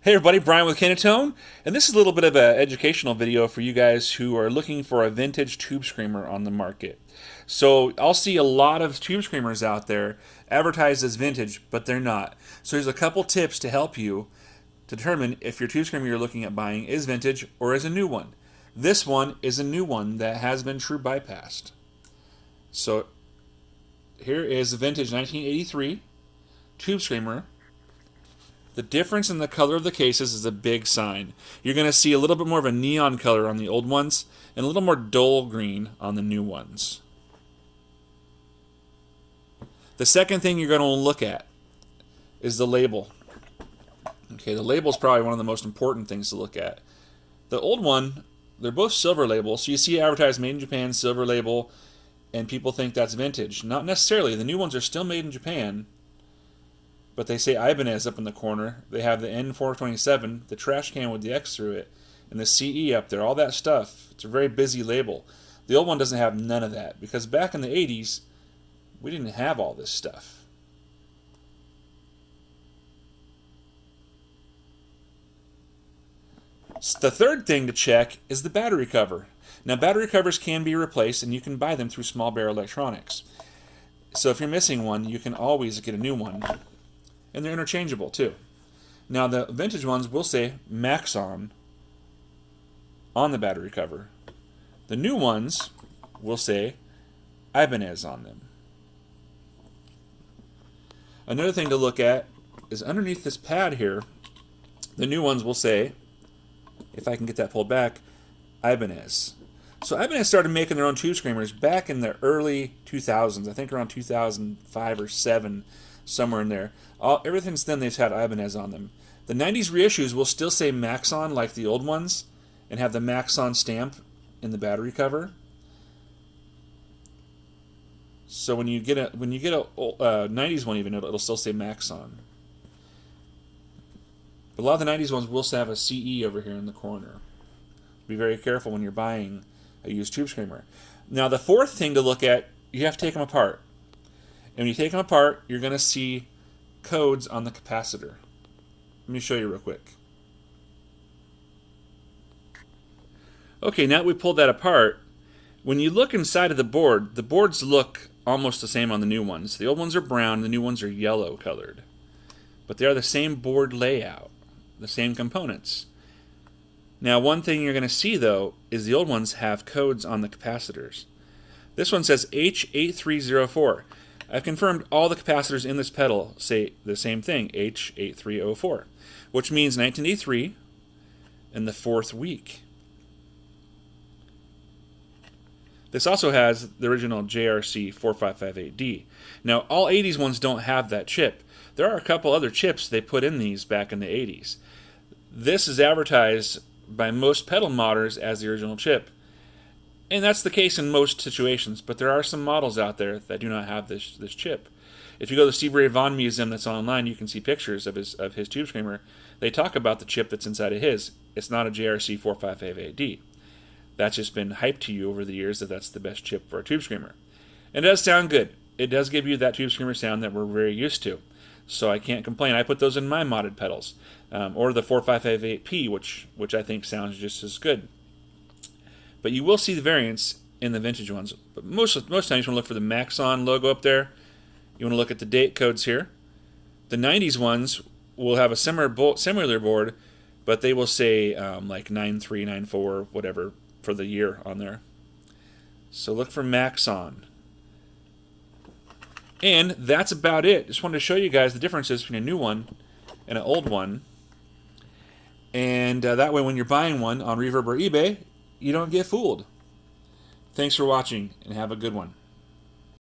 Hey everybody, Brian with Canatone, and this is a little bit of an educational video for you guys who are looking for a vintage tube screamer on the market. So I'll see a lot of tube screamers out there advertised as vintage, but they're not. So here's a couple tips to help you determine if your tube screamer you're looking at buying is vintage or is a new one. This one is a new one that has been true bypassed. So here is a vintage 1983 tube screamer. The difference in the color of the cases is a big sign. You're going to see a little bit more of a neon color on the old ones and a little more dull green on the new ones. The second thing you're going to look at is the label. Okay, the label is probably one of the most important things to look at. The old one, they're both silver labels, so you see advertised made in Japan, silver label, and people think that's vintage. Not necessarily. The new ones are still made in Japan, but they say Ibanez up in the corner. They have the N427, the trash can with the X through it, and the CE up there, all that stuff. It's a very busy label. The old one doesn't have none of that, because back in the 80s, we didn't have all this stuff. So the third thing to check is the battery cover. Now, battery covers can be replaced, and you can buy them through Small Bear Electronics. So if you're missing one, you can always get a new one. And they're interchangeable too. Now the vintage ones will say Maxon on the battery cover. The new ones will say Ibanez on them. Another thing to look at is underneath this pad here, the new ones will say, if I can get that pulled back, Ibanez. So Ibanez started making their own tube screamers back in the early 2000s, I think around 2005 or 7, somewhere in there. Ever since then, they've had Ibanez on them. The 90s reissues will still say Maxon like the old ones and have the Maxon stamp in the battery cover. So when you get a 90s one, even it'll still say Maxon. But a lot of the 90s ones will have a CE over here in the corner. Be very careful when you're buying a used tube screamer. Now the fourth thing to look at, you have to take them apart. And when you take them apart, you're going to see codes on the capacitor. Let me show you real quick. Okay, now that we pulled that apart, when you look inside of the boards look almost the same on the new ones. The old ones are brown, the new ones are yellow colored. But they are the same board layout, the same components. Now, one thing you're going to see, though, is the old ones have codes on the capacitors. This one says H8304. I've confirmed all the capacitors in this pedal say the same thing, H8304, which means 1983 in the 4th week. This also has the original JRC 4558D. Now, all 80s ones don't have that chip. There are a couple other chips they put in these back in the 80s. This is advertised by most pedal modders as the original chip. And that's the case in most situations, but there are some models out there that do not have this chip. If you go to the Steve Ray Vaughan Museum that's online, you can see pictures of his tube screamer. They talk about the chip that's inside of his. It's not a JRC 4558D. That's just been hyped to you over the years that that's the best chip for a tube screamer. And it does sound good. It does give you that tube screamer sound that we're very used to. So I can't complain. I put those in my modded pedals. Or the 4558P, which I think sounds just as good. But you will see the variants in the vintage ones. But most times you want to look for the Maxon logo up there. You want to look at the date codes here. The 90s ones will have a similar board, but they will say like 9394, whatever, for the year on there. So look for Maxon. And that's about it. Just wanted to show you guys the differences between a new one and an old one. And that way when you're buying one on Reverb or eBay, you don't get fooled. Thanks for watching, and have a good one.